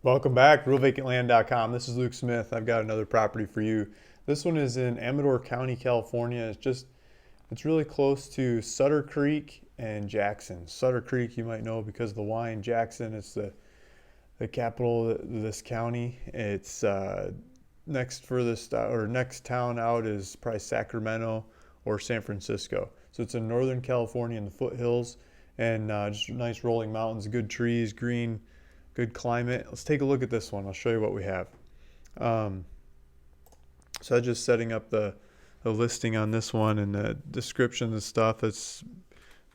Welcome back, realvacantland.com. This is Luke Smith. I've got another property for you. This one is in Amador County, California. It's really close to Sutter Creek and Jackson. Sutter Creek you might know because of the wine. Jackson, it's the capital of this county. It's next furthest or next town out is probably Sacramento or San Francisco. So it's in Northern California in the foothills, and just nice rolling mountains, good trees, green, good climate. Let's take a look at this one. I'll show you what we have. Um, so I'm just setting up the listing on this one and the description and stuff. It's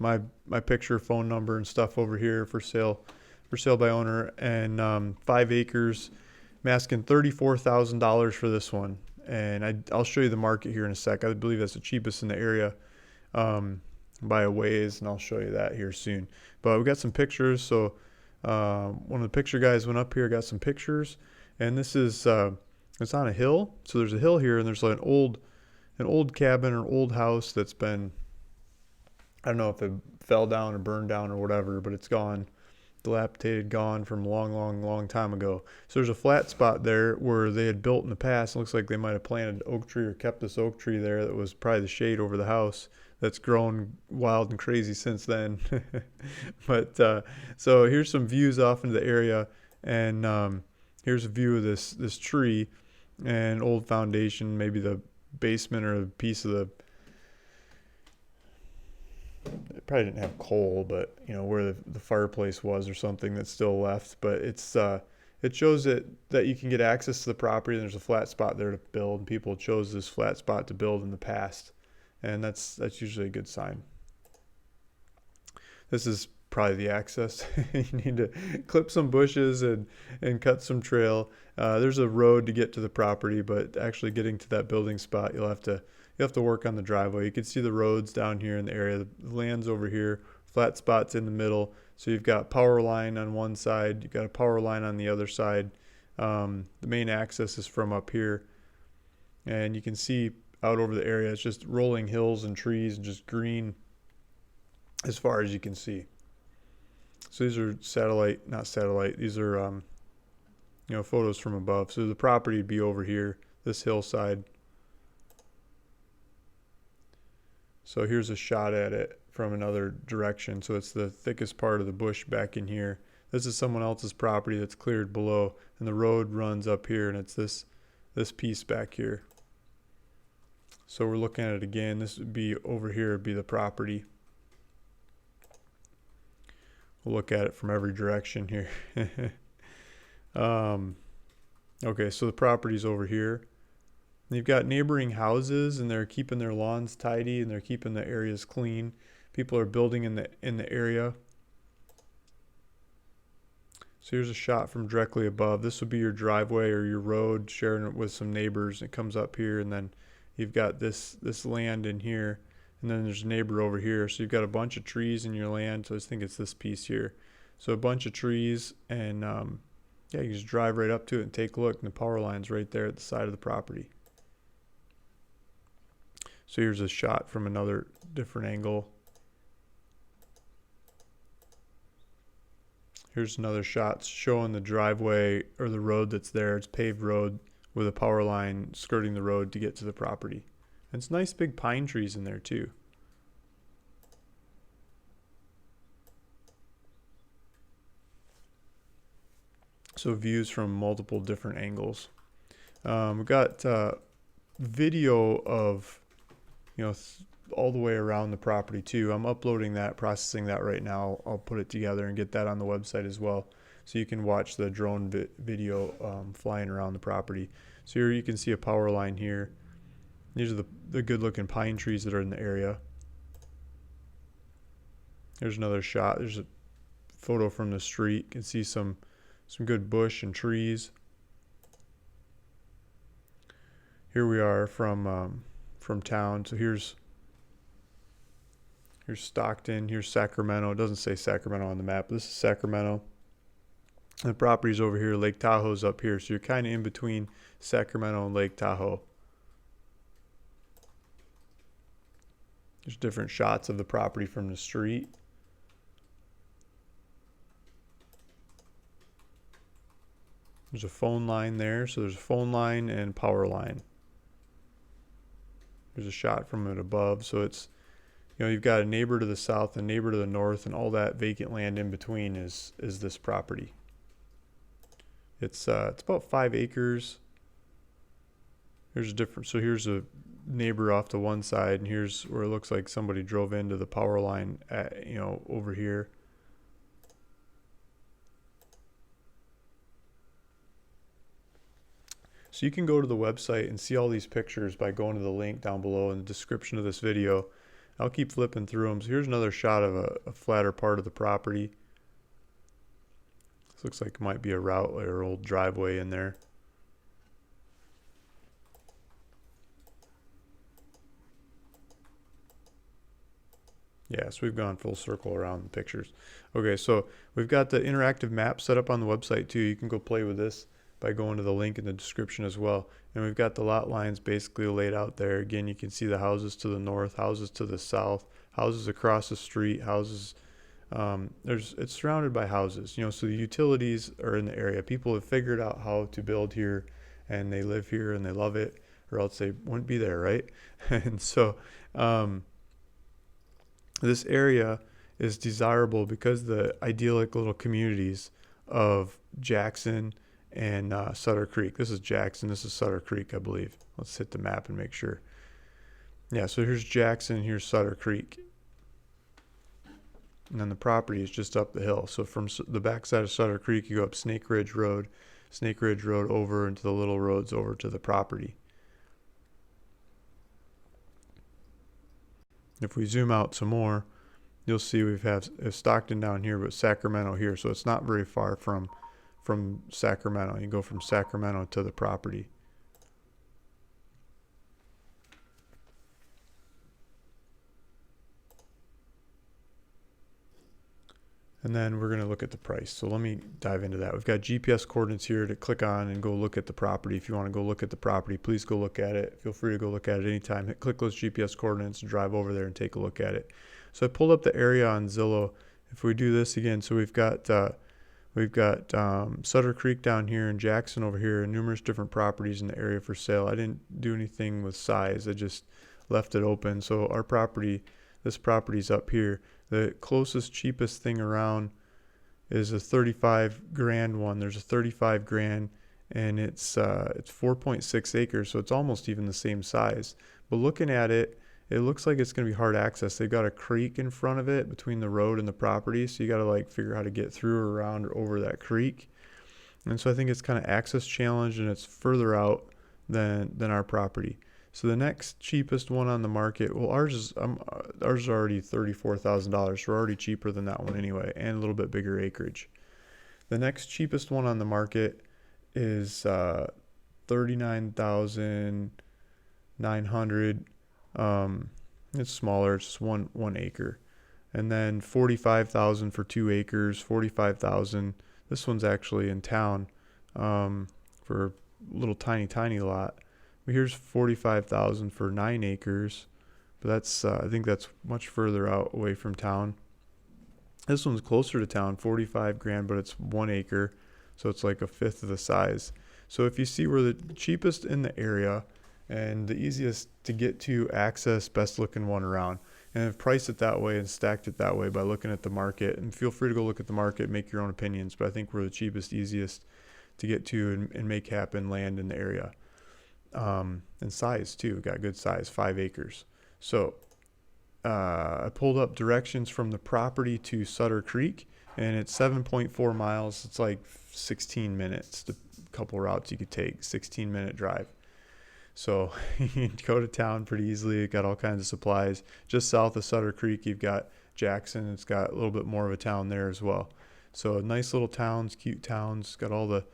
my picture, phone number, and stuff over here for sale by owner, and 5 acres. I'm asking $34,000 for this one, and I'll show you the market here in a sec. I believe that's the cheapest in the area by a ways, and I'll show you that here soon. But we got some pictures, so one of the picture guys went up here, got some pictures, and this is it's on a hill. So there's a hill here, and there's like an old cabin or old house that's been, I don't know if it fell down or burned down or whatever, but it's gone, dilapidated, gone from a long time ago. So there's a flat spot there where they had built in the past. It looks like they might have planted an oak tree or kept this oak tree there that was probably the shade over the house, that's grown wild and crazy since then. But so here's some views off into the area, and here's a view of this tree and old foundation, maybe the basement or a piece of the, it probably didn't have coal, but where the fireplace was or something that's still left. But it shows that you can get access to the property, and there's a flat spot there to build, and people chose this flat spot to build in the past, and that's usually a good sign. This is probably the access. You need to clip some bushes and cut some trail. There's a road to get to the property, but actually getting to that building spot, you'll have to work on the driveway. You can see the roads down here in the area. The land's over here, flat spots in the middle. So you've got power line on one side, you've got a power line on the other side. The main access is from up here, and you can see out over the area, it's just rolling hills and trees and just green as far as you can see. So these are not satellite, these are photos from above. So the property would be over here, this hillside. So here's a shot at it from another direction. So it's the thickest part of the bush back in here. This is someone else's property that's cleared below, and the road runs up here, and it's this piece back here. So we're looking at it again. This would be over here, would be the property. We'll look at it from every direction here. Okay, so the property's over here. You've got neighboring houses, and they're keeping their lawns tidy, and they're keeping the areas clean. People are building in the area. So here's a shot from directly above. This would be your driveway or your road, sharing it with some neighbors. It comes up here, and then you've got this land in here, and then there's a neighbor over here. So you've got a bunch of trees in your land. So I think it's this piece here. So a bunch of trees, and yeah, you just drive right up to it and take a look, and the power line's right there at the side of the property. So here's a shot from another different angle. Here's another shot showing the driveway or the road that's there. It's paved road with a power line skirting the road to get to the property. And it's nice big pine trees in there too. So views from multiple different angles. We've got video of all the way around the property too. I'm uploading that, processing that right now. I'll put it together and get that on the website as well, so you can watch the drone video flying around the property. So here you can see a power line here. These are the good looking pine trees that are in the area. There's another shot. There's a photo from the street. You can see some good bush and trees. Here we are from town. So here's Stockton, here's Sacramento. It doesn't say Sacramento on the map. This is Sacramento. And the property's over here. Lake Tahoe's up here. So you're kind of in between Sacramento and Lake Tahoe. There's different shots of the property from the street. There's a phone line there. So there's a phone line and power line. There's a shot from it above. So it's, you've got a neighbor to the south, a neighbor to the north, and all that vacant land in between is this property. It's about 5 acres. Here's a different. So here's a neighbor off to one side, and here's where it looks like somebody drove into the power line at, over here. So you can go to the website and see all these pictures by going to the link down below in the description of this video. I'll keep flipping through them. So here's another shot of a flatter part of the property. This looks like it might be a route or old driveway in there. Yeah, so we've gone full circle around the pictures. Okay, so we've got the interactive map set up on the website too. You can go play with this by going to the link in the description as well. And we've got the lot lines basically laid out there. Again, you can see the houses to the north, houses to the south, houses across the street, houses. It's surrounded by houses, so the utilities are in the area. People have figured out how to build here, and they live here and they love it, or else they wouldn't be there, right? And so this area is desirable because the idyllic little communities of Jackson and Sutter Creek. This is Jackson, this is Sutter Creek, I believe. Let's hit the map and make sure. Yeah, so here's Jackson, here's Sutter Creek. And then the property is just up the hill. So from the backside of Sutter Creek, you go up Snake Ridge Road over into the little roads over to the property. If we zoom out some more, you'll see we have Stockton down here, but Sacramento here. So it's not very far from Sacramento. You go from Sacramento to the property. And then we're going to look at the price. So let me dive into that. We've got GPS coordinates here to click on and go look at the property. If you want to go look at the property, please go look at it. Feel free to go look at it anytime. Click those GPS coordinates and drive over there and take a look at it. So I pulled up the area on Zillow. If we do this again, so we've got Sutter Creek down here and Jackson over here, and numerous different properties in the area for sale. I didn't do anything with size. I just left it open. So our property, this property's up here. The closest, cheapest thing around is a 35 grand one. There's a 35 grand, and it's 4.6 acres, so it's almost even the same size. But looking at it, it looks like it's going to be hard access. They've got a creek in front of it between the road and the property, so you got to figure out how to get through or around or over that creek. And so I think it's kind of access challenged, and it's further out than our property. So the next cheapest one on the market, well, ours is already $34,000. So we're already cheaper than that one anyway, and a little bit bigger acreage. The next cheapest one on the market is $39,900. It's smaller. It's just one acre, and then $45,000 for 2 acres. $45,000. This one's actually in town for a little tiny lot. Here's $45,000 for 9 acres, but that's I think that's much further out away from town. This one's closer to town, 45 grand, but it's 1 acre, so it's like a fifth of the size. So if you see, we're the cheapest in the area and the easiest to get to, access, best looking one around. And I've priced it that way and stacked it that way by looking at the market. And feel free to go look at the market, make your own opinions, but I think we're the cheapest, easiest to get to and make happen land in the area. And size too, got good size, 5 acres. So I pulled up directions from the property to Sutter Creek, and it's 7.4 miles. It's like 16 minutes, a couple routes you could take, 16-minute drive. So you can go to town pretty easily. It got all kinds of supplies. Just south of Sutter Creek, you've got Jackson. It's got a little bit more of a town there as well. So nice little towns, cute towns, got all the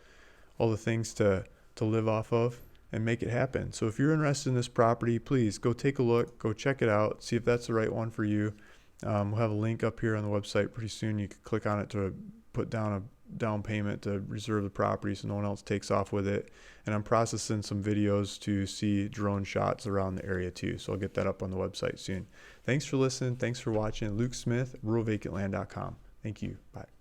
things to live off of and make it happen. So if you're interested in this property, please go take a look, go check it out, see if that's the right one for you. We'll have a link up here on the website pretty soon. You can click on it to put down a down payment to reserve the property so no one else takes off with it. And I'm processing some videos to see drone shots around the area too, so I'll get that up on the website soon. Thanks for listening. Thanks for watching. Luke Smith, ruralvacantland.com. Thank you. Bye.